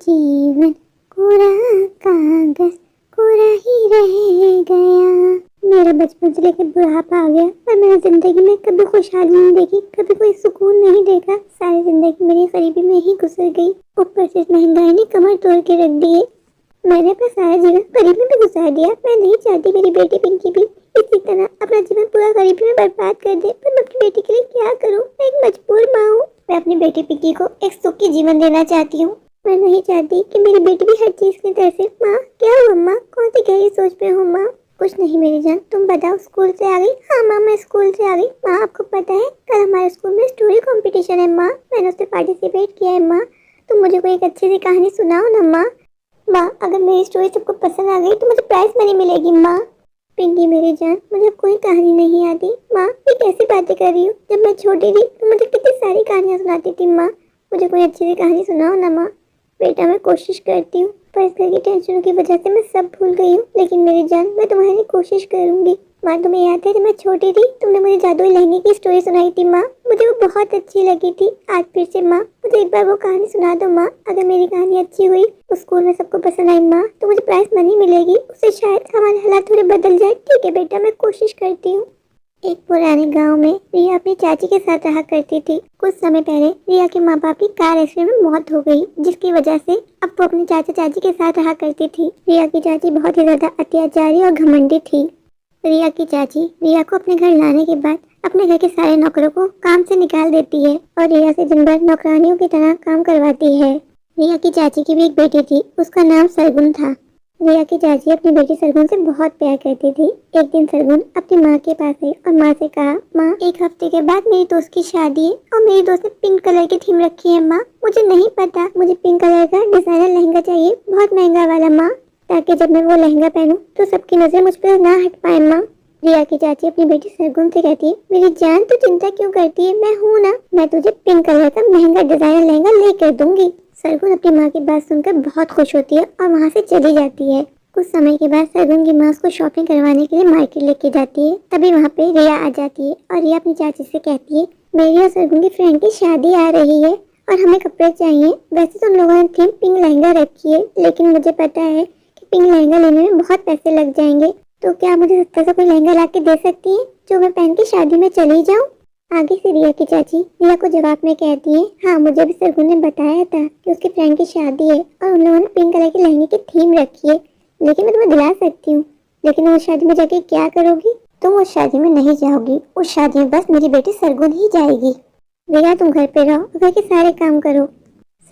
जीवन कोरा कागज कोरा ही रह गया। मेरा बचपन से लेकर बुढ़ापा आ गया पर मैंने जिंदगी में कभी खुशहाली नहीं देखी, कभी कोई सुकून नहीं देखा। सारी जिंदगी मेरी गरीबी में ही गुजर गई। ऊपर से महंगाई ने कमर तोड़ के रख दी है। मैंने अपना सारा जीवन गरीबी में गुजार दिया। मैं नहीं चाहती मेरी बेटी पिंकी भी इसी तरह अपना जीवन पूरा गरीबी में बर्बाद कर दे, पर मैं अपनी बेटी के लिए क्या करूं? मैं एक मजबूर माँ हूँ। मैं अपनी बेटी पिंकी को एक सुखी जीवन देना चाहती हूँ। मैं नहीं चाहती कि मेरी बेटी भी हर चीज की तरह से। माँ क्या हुआ माँ? कौन सी गहरी सोच में हो माँ? कुछ नहीं मेरी जान, तुम बताओ स्कूल से आ गई? हाँ माँ मैं स्कूल से आ गई। माँ आपको पता है कल हमारे स्कूल में स्टोरी कंपटीशन है माँ, मैंने उससे पार्टिसिपेट किया है माँ। तुम मुझे कोई एक अच्छी सी कहानी सुनाओ ना माँ। माँ अगर मेरी स्टोरी सबको पसंद आ गई तो मुझे प्राइज मनी मिलेगी माँ। पिंकी मेरी जान मुझे कोई कहानी नहीं आती। माँ ये कैसी बातें कर रही हो? जब मैं छोटी थी तो मुझे कितनी सारी कहानियाँ सुनाती थी माँ। मुझे कोई अच्छी सी कहानी सुनाओ ना माँ। बेटा मैं कोशिश करती हूँ पर इस घर की टेंशनों की वजह से मैं सब भूल गई हूँ, लेकिन मेरी जान मैं तुम्हारी कोशिश करूँगी। माँ तुम्हें याद है जब मैं छोटी थी तुमने मुझे जादुई लहंगे की स्टोरी सुनाई थी माँ, मुझे वो बहुत अच्छी लगी थी। आज फिर से माँ मुझे एक बार वो कहानी सुना दो माँ। अगर मेरी कहानी अच्छी हुई तो स्कूल में सबको पसंद आई माँ तो मुझे प्राइज मनी मिलेगी, उससे शायद हमारे हालात थोड़े बदल जाए। ठीक है बेटा मैं कोशिश करती हूँ। एक पुराने गांव में रिया अपनी चाची के साथ रहा करती थी। कुछ समय पहले रिया के माँ बाप की कार एक्सीडेंट में मौत हो गई, जिसकी वजह से अब वो अपने चाचा चाची के साथ रहा करती थी। रिया की चाची बहुत ही ज्यादा अत्याचारी और घमंडी थी। रिया की चाची रिया को अपने घर लाने के बाद अपने घर के सारे नौकरों को काम से निकाल देती है और रिया से दिन भर नौकरानियों की तरह काम करवाती है। रिया की चाची की भी एक बेटी थी, उसका नाम सरगुन था। रिया की चाची अपनी बेटी सरगुन से बहुत प्यार करती थी। एक दिन सरगुन अपनी माँ के पास आई और माँ से कहा, माँ एक हफ्ते के बाद मेरी दोस्त की शादी है और मेरी दोस्त ने पिंक कलर की थीम रखी है माँ। मुझे नहीं पता, मुझे पिंक कलर का डिजाइनर लहंगा चाहिए, बहुत महंगा वाला माँ, ताकि जब मैं वो लहंगा पहनूं तो सबकी नजर मुझ पर ना हट पाए माँ। रिया की चाची अपनी बेटी सरगुन से कहती है, मेरी जान तू चिंता क्यों करती है, मैं हूँ ना, मैं तुझे पिंक कलर का महंगा डिजाइनर लहंगा लेकर दूंगी। सरगुन अपनी माँ की बात सुनकर बहुत खुश होती है और वहाँ से चली जाती है। कुछ समय के बाद सरगुन की माँ उसको शॉपिंग करवाने के लिए मार्केट लेके जाती है। तभी वहाँ पे रिया आ जाती है और रिया अपनी चाची से कहती है, मेरी और सरगुन की फ्रेंड की शादी आ रही है और हमें कपड़े चाहिए। वैसे तो उन लोगों ने थीम पिंक लहंगा रखी है, लेकिन मुझे पता है कि पिंक लहंगा लेने में बहुत पैसे लग जाएंगे, तो क्या मुझे सस्ता सा कोई लहंगा ला के दे सकती है जो मैं पहन के शादी में चली जाऊँ? आगे से रिया की चाची रिया को जवाब में कहती है, हाँ मुझे भी सरगुन ने बताया था कि उसकी फ्रेंड की शादी है और उन लोगों ने पिंक कलर के लहंगे की थीम रखी है, लेकिन मैं तुम्हें दिला सकती हूँ। लेकिन उस शादी में जाके क्या करोगी? तुम उस शादी में नहीं जाओगी, उस शादी में बस मेरी बेटी सरगुन ही जाएगी। रिया तुम घर पे रहो, घर के सारे काम करो।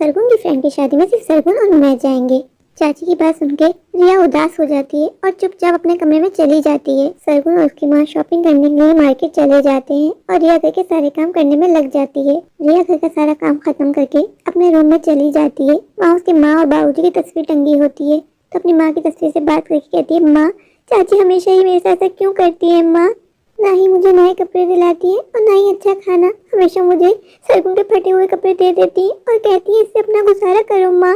सरगुन की फ्रेंड की शादी में सिर्फ सरगुन और मैं जाएंगे। चाची की बात सुनकर रिया उदास हो जाती है और चुपचाप अपने कमरे में चली जाती है। सरगुन और उसकी माँ शॉपिंग करने के लिए मार्केट चले जाते हैं और रिया घर के सारे काम करने में लग जाती है। रिया घर का सारा काम खत्म करके अपने रूम में चली जाती है। वहाँ उसकी माँ और बाबूजी की तस्वीर टंगी होती है, तो अपनी माँ की तस्वीर से बात करके कहती है, माँ चाची हमेशा ही मेरे साथ ऐसा क्यों करती है माँ? ना ही मुझे नए कपड़े दिलाती है और ना ही अच्छा खाना, हमेशा मुझे सरगुन के फटे हुए कपड़े दे देती है और कहती है इससे अपना गुजारा करो माँ।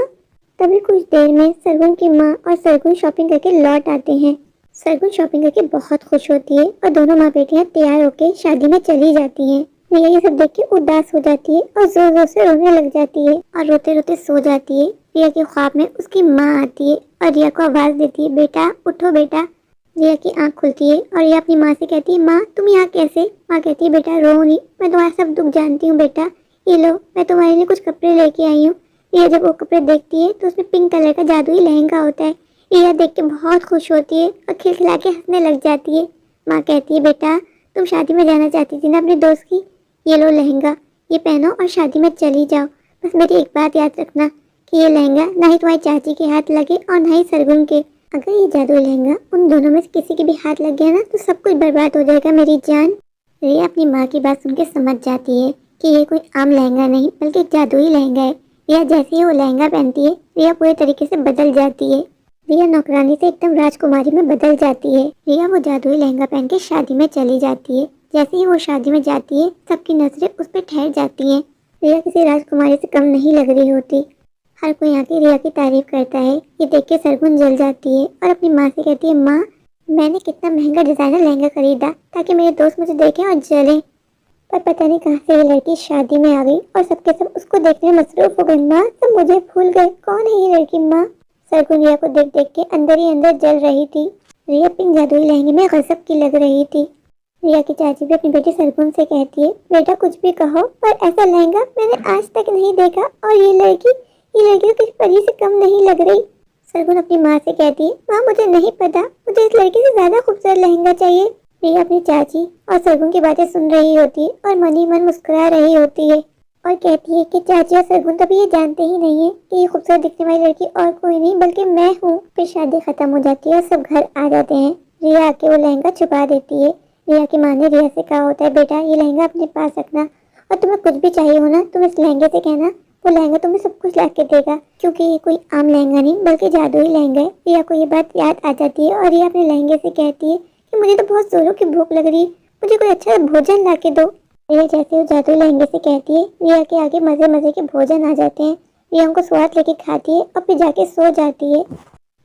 तभी कुछ देर में सरगुन की माँ और सरगुन शॉपिंग करके लौट आते हैं। सरगुन शॉपिंग करके बहुत खुश होती है और दोनों माँ बेटियाँ तैयार होकर शादी में चली जाती हैं। रिया ये सब देख के उदास हो जाती है और जोर जोर से रोने लग जाती है और रोते रोते सो जाती है। रिया के ख्वाब में उसकी माँ आती है और रिया को आवाज देती है, बेटा उठो बेटा। रिया की आंख खुलती है और रिया अपनी माँ से कहती है, माँ तुम यहाँ कैसे? माँ कहती है, बेटा रो नहीं, मैं तुम्हारा सब दुख जानती हूँ बेटा, ये लो मैं तुम्हारे लिए कुछ कपड़े लेके आई हूँ। रिया जब वो कपड़े देखती है तो उसमें पिंक कलर का जादुई लहंगा होता है। रिया देख के बहुत खुश होती है और खिलखिला के हंसने लग जाती है। माँ कहती है, बेटा तुम शादी में जाना चाहती थी ना अपनी दोस्त की, ये लो लहंगा, ये पहनो और शादी में चली जाओ। बस मेरी एक बात याद रखना कि ये लहंगा ना ही तुम्हारी चाची के हाथ लगे और ना ही सरगुन के। अगर ये जादुई लहंगा उन दोनों में से किसी के भी हाथ लग गया ना तो सब कुछ बर्बाद हो जाएगा मेरी जान। रिया अपनी माँ की बात सुन के समझ जाती है कि ये कोई आम लहंगा नहीं बल्कि जादुई लहंगा है। रिया जैसे ही वो लहंगा पहनती है रिया पूरे तरीके से बदल जाती है। रिया नौकरानी से एकदम राजकुमारी में बदल जाती है। रिया वो जादुई लहंगा पहन के शादी में चली जाती है। जैसे ही वो शादी में जाती है सबकी नजरें उस पर ठहर जाती हैं। रिया किसी राजकुमारी से कम नहीं लग रही होती। हर कोई आके रिया की तारीफ करता है। ये देख के सरगुन जल जाती है और अपनी माँ से कहती है, माँ मैंने कितना महंगा डिजाइनर लहंगा खरीदा ताकि मेरे दोस्त मुझे देखें और जलें। पर पता नहीं कहाँ से ये लड़की शादी में आ गई और सबके सब उसको देखने में मसरूफ हो गए। माँ, सब मुझे भूल गए, कौन है ये लड़की? माँ। सरगुन रिया को देख देख के अंदर ही अंदर जल रही थी। रिया पिंक जादुई लहंगे में गजब की लग रही थी। रिया की चाची भी अपनी बेटी सरगुन से कहती है, बेटा कुछ भी कहो पर ऐसा लहंगा मैंने आज तक नहीं देखा, और ये लड़की तो किसी परी से कम नहीं लग रही। सरगुन अपनी माँ से कहती है, माँ मुझे नहीं पता, मुझे इस लड़की से ज्यादा खूबसूरत लहंगा चाहिए। रिया अपनी चाची और सरगुन की बातें सुन रही होती है और मन ही मन मुस्कुरा रही होती है और कहती है कि चाची और सरगुन तभी ये जानते ही नहीं है कि ये खूबसूरत दिखने वाली लड़की और कोई नहीं बल्कि मैं हूँ। फिर शादी खत्म हो जाती है और सब घर आ जाते हैं। रिया आके वो लहंगा छुपा देती है। रिया की माँ ने रिया से कहा होता है, बेटा ये लहंगा अपने पास रखना, और तुम्हें कुछ भी चाहिए हो ना तुम इस लहंगे से कहना, वो लहंगा तुम्हें सब कुछ ला के देगा, क्योंकि ये कोई आम लहंगा नहीं बल्कि जादुई लहंगा है। रिया को ये बात याद आ जाती है और रिया अपने लहंगे से कहती है कि मुझे तो बहुत जोरों की भूख लग रही है, मुझे कोई अच्छा भोजन ला के दो। रिया जैसे वो जादुई लहंगे से कहती है, रिया के आगे मजे मजे के भोजन आ जाते हैं। रिया उनको स्वाद लेके खाती है और फिर जाके सो जाती है।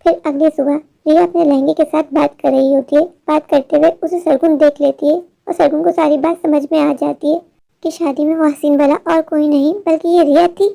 फिर अगली सुबह रिया अपने लहंगे के साथ बात कर रही होती है। बात करते हुए उसे सरगुन देख लेती है और सरगुन को सारी बात समझ में आ जाती है कि शादी में वो हसीन वाला और कोई नहीं बल्कि ये रिया थी।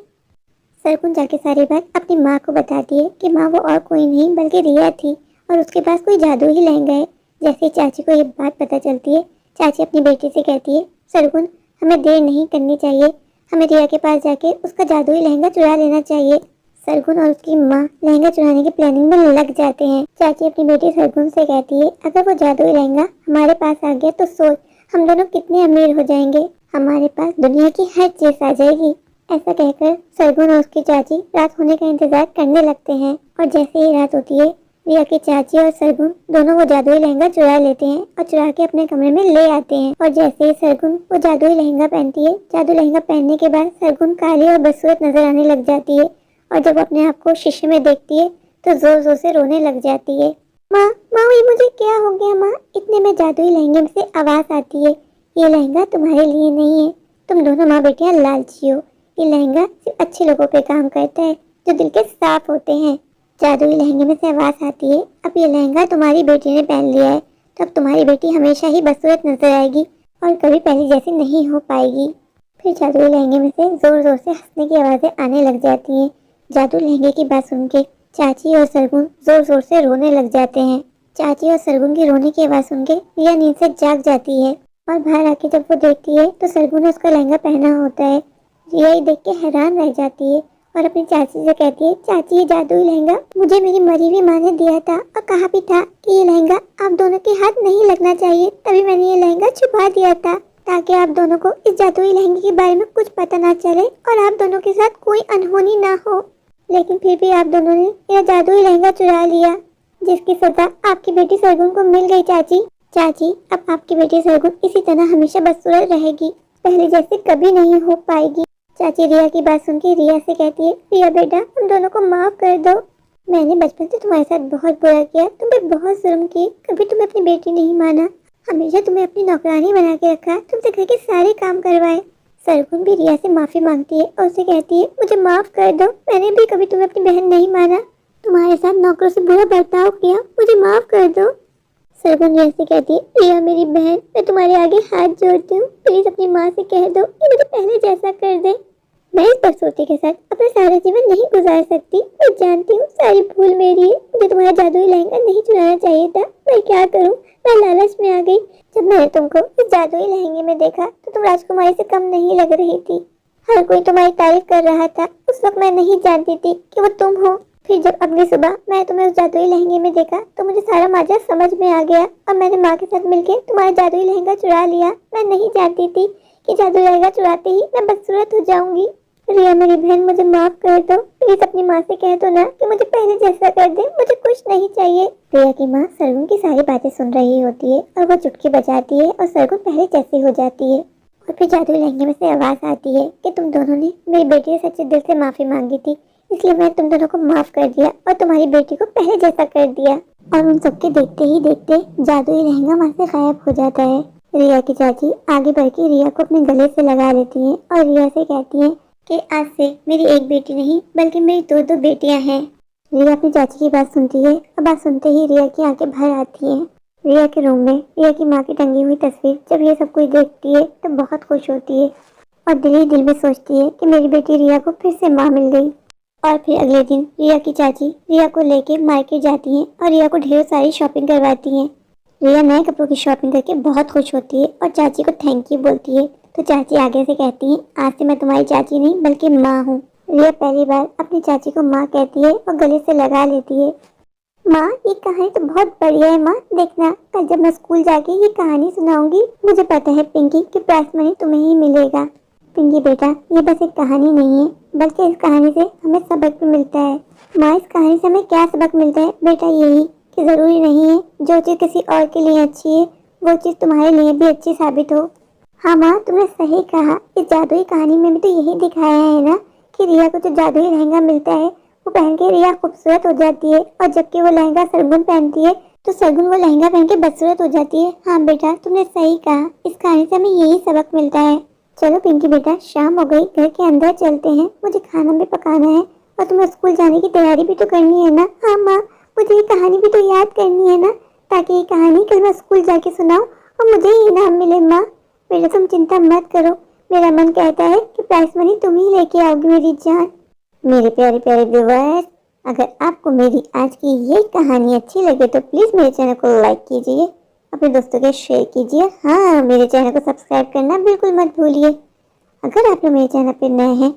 सरगुन जाके सारी बात अपनी माँ को बताती है कि माँ वो और कोई नहीं बल्कि रिया थी और उसके पास कोई जादुई लहंगा है। जैसे ही चाची को ये बात पता चलती है, चाची अपनी बेटी से कहती है, सरगुन हमें देर नहीं करनी चाहिए, हमें रिया के पास जाके उसका जादुई लहंगा चुरा लेना चाहिए। सरगुन और उसकी माँ लहंगा चुराने की प्लानिंग में लग जाते हैं। चाची अपनी बेटी सरगुन से कहती है, अगर वो जादुई लहंगा हमारे पास आ गया तो सोच हम दोनों कितने अमीर हो जाएंगे, हमारे पास दुनिया की हर चीज आ जाएगी। ऐसा कहकर सरगुन और उसकी चाची रात होने का इंतजार करने लगते हैं और जैसे ही रात होती है, रिया की चाची और सरगुन दोनों वो जादुई लहंगा चुरा लेते हैं और चुरा के अपने कमरे में ले आते हैं। और जैसे ही सरगुन वो जादुई लहंगा पहनती है, जादुई लहंगा पहनने के बाद सरगुन काली और बदसूरत नजर आने लग जाती है और जब अपने आप को शीशे में देखती है तो जोर जोर से रोने लग जाती है। माँ, माँ ये मुझे क्या हो गया माँ? इतने में जादुई लहंगे में से आवाज आती है, ये लहंगा तुम्हारे लिए नहीं है, तुम दोनों माँ बेटियाँ लालची हो, ये लहंगा सिर्फ अच्छे लोगों पे काम करता है जो दिल के साफ होते हैं। जादुई लहंगे में से आवाज आती है, अब ये लहंगा तुम्हारी बेटी ने पहन लिया है तो अब तुम्हारी बेटी हमेशा ही बदसूरत नजर आएगी और कभी पहले जैसी नहीं हो पाएगी। फिर जादुई लहंगे में से जोर जोर से हंसने की आवाजें आने लग जाती हैं। जादुई लहंगे की बात सुन के चाची और सरगुन जोर जोर से रोने लग जाते हैं। चाची और सरगुन की रोने की आवाज सुन के रिया नींद से जाग जाती है और बाहर आके जब वो देखती है तो सरगुन ने उसका लहंगा पहना होता है। रिया ये देख के हैरान रह जाती है और अपनी चाची से कहती है, चाची ये जादुई लहंगा मुझे मेरी मरी हुई माँ ने दिया था और कहा भी था कि ये लहंगा आप दोनों के हाथ नहीं लगना चाहिए, तभी मैंने ये लहंगा छुपा दिया था ताकि आप दोनों को इस जादुई लहंगे के बारे में कुछ पता ना चले और आप दोनों के साथ कोई अनहोनी ना हो। लेकिन फिर भी आप दोनों ने मेरा जादुई लहंगा चुरा लिया, जिसकी सजा आपकी बेटी सरगुन को मिल गई। चाची चाची अब आपकी बेटी सरगुन इसी तरह हमेशा बदसूरत रहेगी, पहले जैसे कभी नहीं हो पाएगी। चाची रिया की बात सुन के रिया से कहती है, रिया बेटा हम दोनों को माफ कर दो, मैंने बचपन से तुम्हारे साथ बहुत बुरा किया, तुम्हें बहुत जुल्म किए, कभी तुम्हें अपनी बेटी नहीं माना, हमेशा तुम्हें अपनी नौकरानी बना के रखा, तुमसे घर के सारे काम करवाए। सरगुन भी रिया से माफी मांगती है और उसे कहती है, मुझे माफ कर दो, मैंने भी कभी तुम्हें अपनी बहन नहीं माना, तुम्हारे साथ नौकरों से बुरा बर्ताव किया, मुझे माफ कर दो। सरगुन रिया से कहती है, रिया मेरी बहन, मैं तुम्हारे आगे हाथ जोड़ती हूँ, प्लीज अपनी माँ से कह दो कि मुझे पहले जैसा कर दे। मैं इस बदसूरती के साथ अपना सारा जीवन नहीं गुजार सकती, मैं जानती हूँ सारी भूल मेरी है, मुझे तुम्हारा जादुई लहंगा नहीं चुराना चाहिए था, मैं क्या करूँ, मैं लालच में आ गई। जब मैंने तुमको इस जादुई लहंगे में देखा तो तुम राजकुमारी से कम नहीं लग रही थी, हर कोई तुम्हारी तारीफ कर रहा था, उस वक्त मैं नहीं जानती थी कि वो तुम हो। फिर जब अगली सुबह मैं तुम्हें उस जादुई लहंगे में देखा तो मुझे सारा माजरा समझ में आ गया और मैंने माँ के साथ मिलकर तुम्हारा जादुई लहंगा चुरा लिया। मैं नहीं जानती थी कि जादुई लहंगा चुराते ही मैं बदसूरत हो जाऊंगी। रिया मेरी बहन मुझे माफ कर दो, प्लीज अपनी माँ से कह दो ना कि मुझे पहले जैसा कर दे, मुझे कुछ नहीं चाहिए। रिया की माँ सरगुन की सारी बातें सुन रही होती है और वो चुटकी बजाती है और सरगुन पहले जैसी हो जाती है। और फिर जादुई लहंगे में से आवाज आती है कि तुम दोनों ने मेरी बेटी से सच्चे दिल से माफी मांगी थी, इसलिए मैं तुम दोनों को माफ कर दिया और तुम्हारी बेटी को पहले जैसा कर दिया। और उन सबके देखते ही देखते जादुई लहंगा वहाँ से गायब हो जाता है। रिया की चाची आगे बढ़ के रिया को अपने गले से लगा लेती है और रिया से कहती है कि आज से मेरी एक बेटी नहीं बल्कि मेरी दो दो बेटियां हैं। रिया अपनी चाची की बात सुनती है और बात सुनते ही रिया की आंखें भर आती हैं। रिया के रूम में रिया की माँ की टंगी हुई तस्वीर जब ये सब कुछ देखती है तो बहुत खुश होती है और दिल ही दिल में सोचती है कि मेरी बेटी रिया को फिर से माँ मिल गई। और फिर अगले दिन रिया की चाची रिया को लेके मार्केट जाती हैं और रिया को ढेर सारी शॉपिंग करवाती हैं। रिया नए कपड़ों की शॉपिंग करके बहुत खुश होती है और चाची को थैंक यू बोलती है। तो चाची आगे से कहती है, आज से मैं तुम्हारी चाची नहीं बल्कि माँ हूँ। रिया पहली बार अपनी चाची को माँ कहती है और गले से लगा लेती है। माँ, ये कहानी तो बहुत बढ़िया है माँ, देखना कल जब मैं स्कूल जाके ये कहानी सुनाऊंगी। मुझे पता है पिंकी कि प्राइस मनी तुम्हें ही मिलेगा। पिंकी बेटा, ये बस एक कहानी नहीं है बल्कि इस कहानी से हमें सबक भी मिलता है। माँ, इस कहानी से हमें क्या सबक मिलता है बेटा? यही कि जरूरी नहीं है जो चीज़ किसी और के लिए अच्छी है वो चीज़ तुम्हारे लिए भी अच्छी साबित हो। हाँ माँ, तुमने सही कहा। इस जादुई कहानी में भी तो यही दिखाया है ना कि रिया को जो जादुई लहंगा मिलता है वो पहन के रिया खूबसूरत हो जाती है और जबकि वो लहंगा सरगुन पहनती है तो सरगुन वो लहंगा पहन के बदसूरत हो जाती है। हाँ बेटा, तुमने सही कहा। इस कहानी से हमें यही सबक मिलता है। चलो पिंकी बेटा, शाम हो गई, घर के अंदर चलते हैं। मुझे खाना भी पकाना है और तुम्हें स्कूल जाने की तैयारी भी तो करनी है ना। हाँ माँ, मुझे ये कहानी भी तो याद करनी है ना, ताकि ये कहानी कल मैं स्कूल जाके सुनाऊं और मुझे ही इनाम मिले। माँ बेटा, तुम चिंता मत करो, मेरा मन कहता है कि प्राइस मनी तुम ही लेके आओगी मेरी जान। मेरे प्यारे प्यारे व्यूअर्स, अगर आपको मेरी आज की ये कहानी अच्छी लगे तो प्लीज़ मेरे चैनल को लाइक कीजिए, अपने दोस्तों के शेयर कीजिए। हाँ, मेरे चैनल को सब्सक्राइब करना बिल्कुल मत भूलिए। अगर आप लोग मेरे चैनल पर नए हैं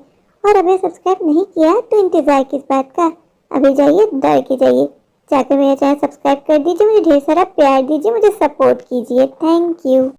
और अभी सब्सक्राइब नहीं किया तो इंतज़ार किस बात का, अभी जाइए दौड़ के जाइए, जाकर मेरा चैनल सब्सक्राइब कर दीजिए, मुझे ढेर सारा प्यार दीजिए, मुझे सपोर्ट कीजिए। Thank you.